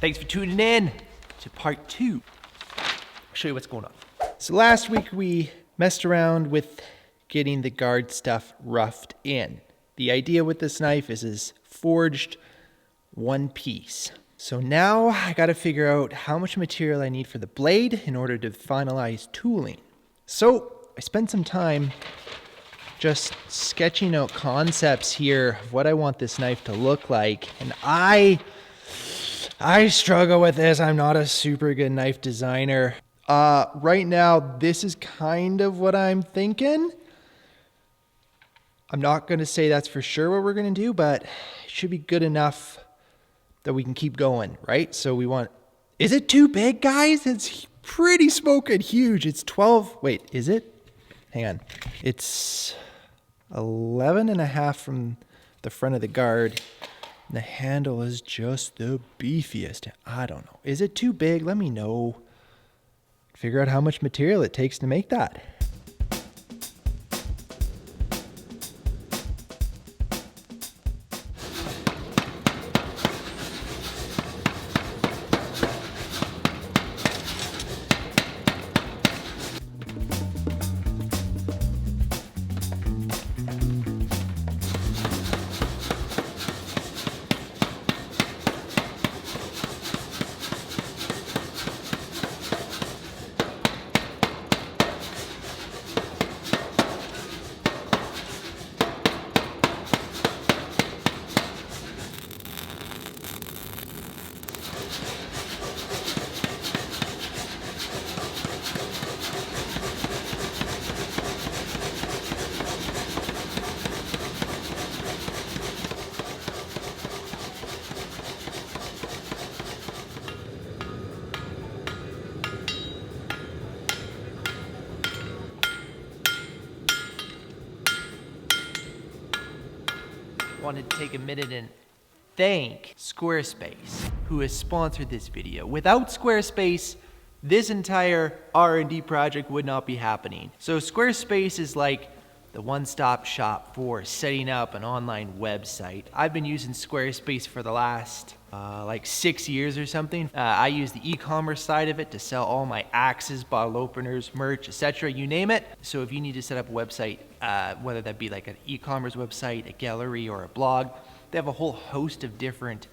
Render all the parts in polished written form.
Thanks for tuning in to part 2. I'll show you what's going on. So last week we messed around with getting the guard stuff roughed in. The idea with this knife is forged one piece. So now I got to figure out how much material I need for the blade in order to finalize tooling. So I spent some time just sketching out concepts here of what I want this knife to look like. And I struggle with this. I'm not a super good knife designer. Right now, this is kind of what I'm thinking. I'm not going to say that's for sure what we're going to do, but it should be good enough that we can keep going, right? So we want, is it too big, guys? It's pretty smoking huge. It's 12, wait, is it? Hang on. It's 11.5 from the front of the guard. And the handle is just the beefiest. I don't know. Is it too big? Let me know. Figure out how much material it takes to make that. Wanted to take a minute and thank Squarespace, who has sponsored this video. Without Squarespace, this entire R&D project would not be happening. So Squarespace is like the one-stop shop for setting up an online website. I've been using Squarespace for the last like 6 years or something. I use the e-commerce side of it to sell all my axes, bottle openers, merch, etc., you name it. So if you need to set up a website, whether that be like an e-commerce website, a gallery, or a blog, they have a whole host of different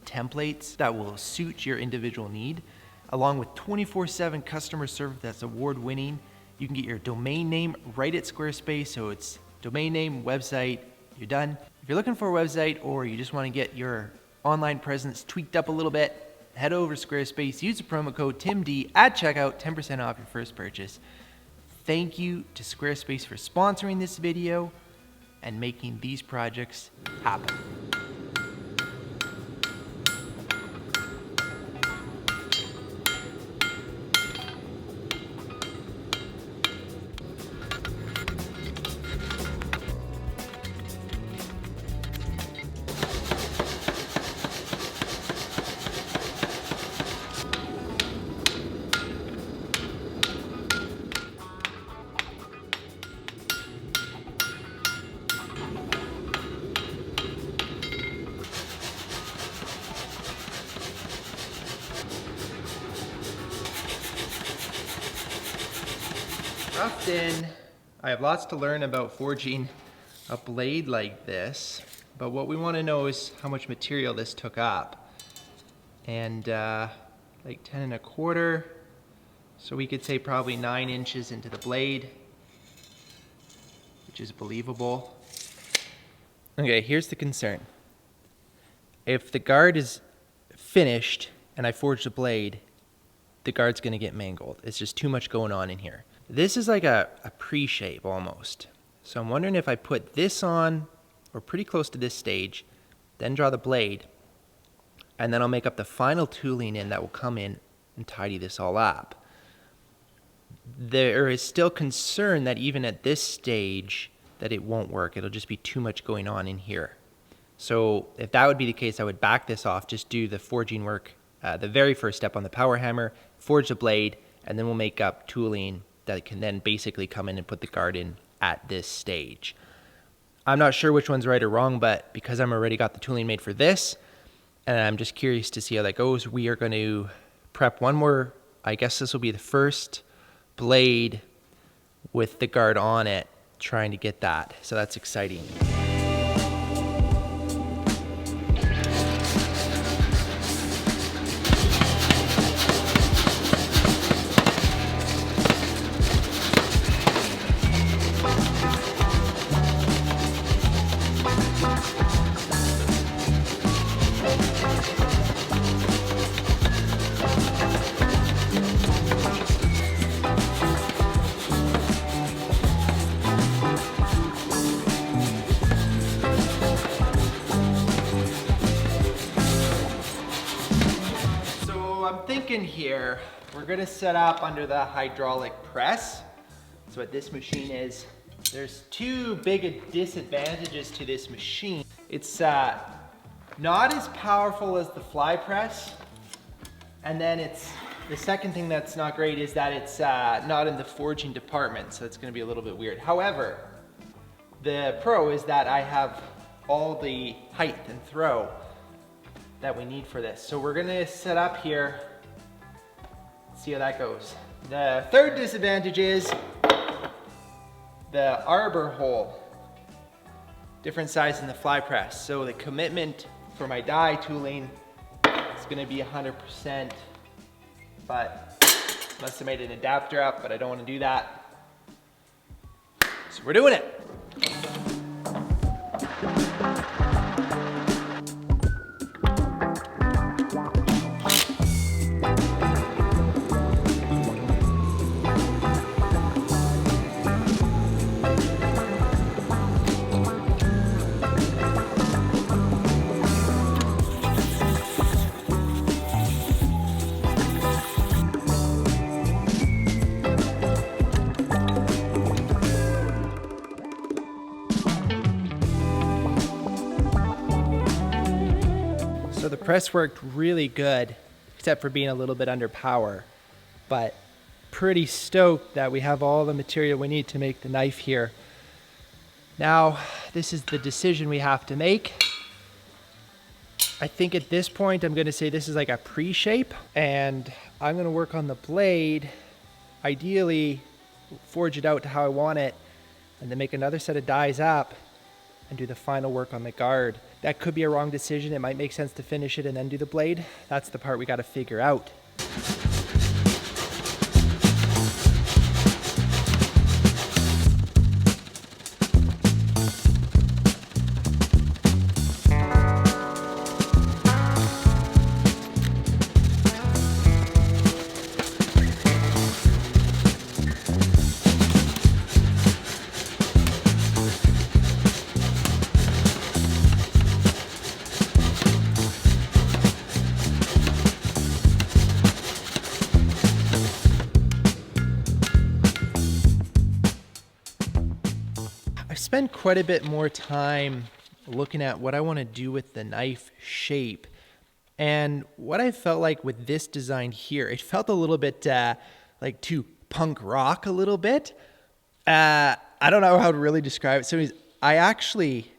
templates that will suit your individual need, along with 24/7 customer service that's award-winning. You can get your domain name right at Squarespace, so it's domain name, website, you're done. If you're looking for a website or you just want to get your online presence tweaked up a little bit, head over to Squarespace, use the promo code TIMD at checkout, 10% off your first purchase. Thank you to Squarespace for sponsoring this video and making these projects happen. Roughed in. I have lots to learn about forging a blade like this, but what we want to know is how much material this took up. And like 10.25, so we could say probably 9 inches into the blade, which is believable. Okay, here's the concern. If the guard is finished and I forge the blade, the guard's going to get mangled. It's just too much going on in here. This is like a pre-shape almost. So I'm wondering if I put this on, or pretty close to this stage, then draw the blade, and then I'll make up the final tooling in that will come in and tidy this all up. There is still concern that even at this stage that it won't work. It'll just be too much going on in here. So if that would be the case, I would back this off, just do the forging work, the very first step on the power hammer, forge the blade, and then we'll make up tooling that can then basically come in and put the guard in at this stage. I'm not sure which one's right or wrong, but because I'm already got the tooling made for this, and I'm just curious to see how that goes. We are going to prep one more, I guess this will be the first blade with the guard on it, trying to get that. So that's exciting. I'm thinking here, we're gonna set up under the hydraulic press. So what this machine is, there's two big disadvantages to this machine. It's not as powerful as the fly press. And then the second thing that's not great is that it's not in the forging department, so it's gonna be a little bit weird. However, the pro is that I have all the height and throw that we need for this. So we're gonna set up here, see how that goes. The third disadvantage is the arbor hole, different size than the fly press. So the commitment for my die tooling is gonna be 100%, but must have made an adapter up, but I don't wanna do that. So we're doing it. So the press worked really good, except for being a little bit under power, but pretty stoked that we have all the material we need to make the knife here. Now, this is the decision we have to make. I think at this point, I'm gonna say this is like a pre-shape, and I'm gonna work on the blade, ideally forge it out to how I want it, and then make another set of dies up and do the final work on the guard. That could be a wrong decision. It might make sense to finish it and then do the blade. That's the part we gotta figure out. Spend quite a bit more time looking at what I want to do with the knife shape. And what I felt like with this design here, it felt a little bit like too punk rock a little bit. I don't know how to really describe it. So I actually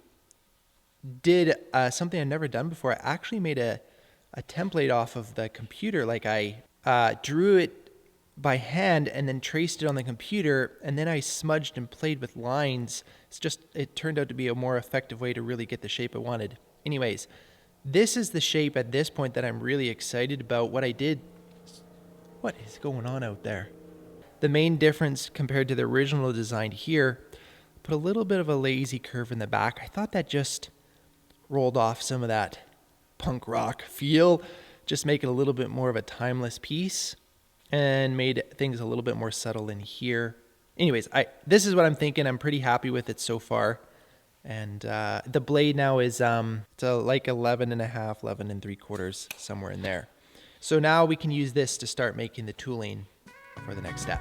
did something I've never done before. I actually made a template off of the computer. Like I drew it by hand and then traced it on the computer, and then I smudged and played with lines. It turned out to be a more effective way to really get the shape I wanted. Anyways, this is the shape at this point that I'm really excited about. What I did, what is going on out there? The main difference compared to the original design here, put a little bit of a lazy curve in the back. I thought that just rolled off some of that punk rock feel, just make it a little bit more of a timeless piece, and made things a little bit more subtle in here. Anyways, this is what I'm thinking. I'm pretty happy with it so far. And the blade now is it's like 11.5, 11 3/4, somewhere in there. So now we can use this to start making the tooling for the next step.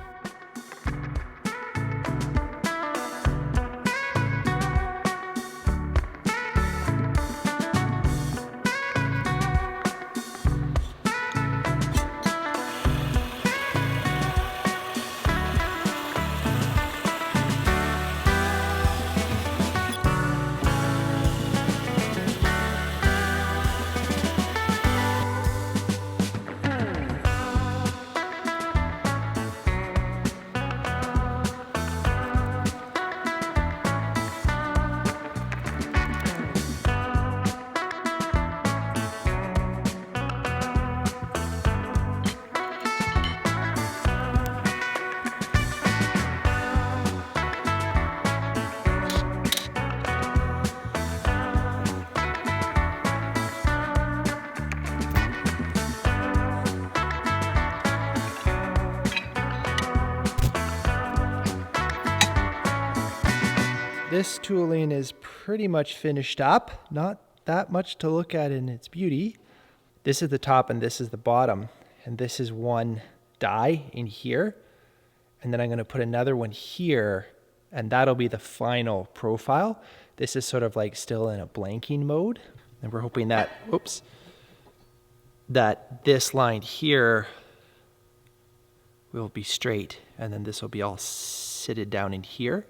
this tooling is pretty much finished up. Not that much to look at in its beauty. This is the top and this is the bottom. And this is one die in here. And then I'm gonna put another one here, and that'll be the final profile. This is sort of like still in a blanking mode. And we're hoping that, oops, that this line here will be straight, and then this will be all sitted down in here.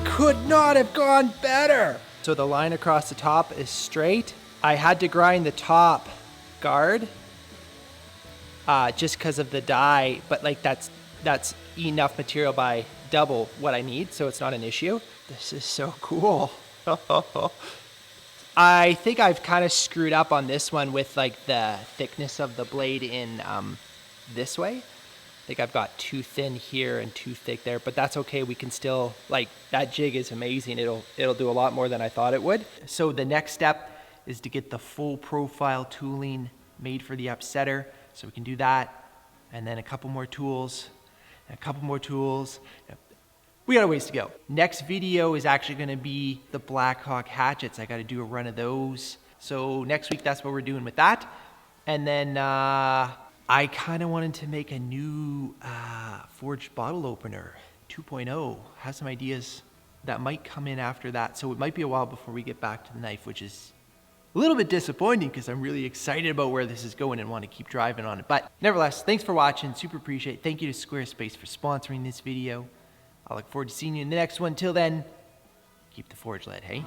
Could not have gone better. So the line across the top is straight. I had to grind the top guard just because of the die, but like that's enough material by double what I need, so it's not an issue. This is so cool. I think I've kind of screwed up on this one with like the thickness of the blade in this way. I think I've got too thin here and too thick there, but that's okay. We can still, like, that jig is amazing. It'll do a lot more than I thought it would. So the next step is to get the full profile tooling made for the upsetter. So we can do that, and then a couple more tools, and a couple more tools. We got a ways to go. Next video is actually gonna be the Blackhawk hatchets. I gotta do a run of those. So next week, that's what we're doing with that. And then, I kind of wanted to make a new forged bottle opener 2.0. Have some ideas that might come in after that. So it might be a while before we get back to the knife, which is a little bit disappointing because I'm really excited about where this is going and want to keep driving on it. But nevertheless, thanks for watching. Super appreciate it. Thank you to Squarespace for sponsoring this video. I look forward to seeing you in the next one. Till then, keep the forge lit, hey?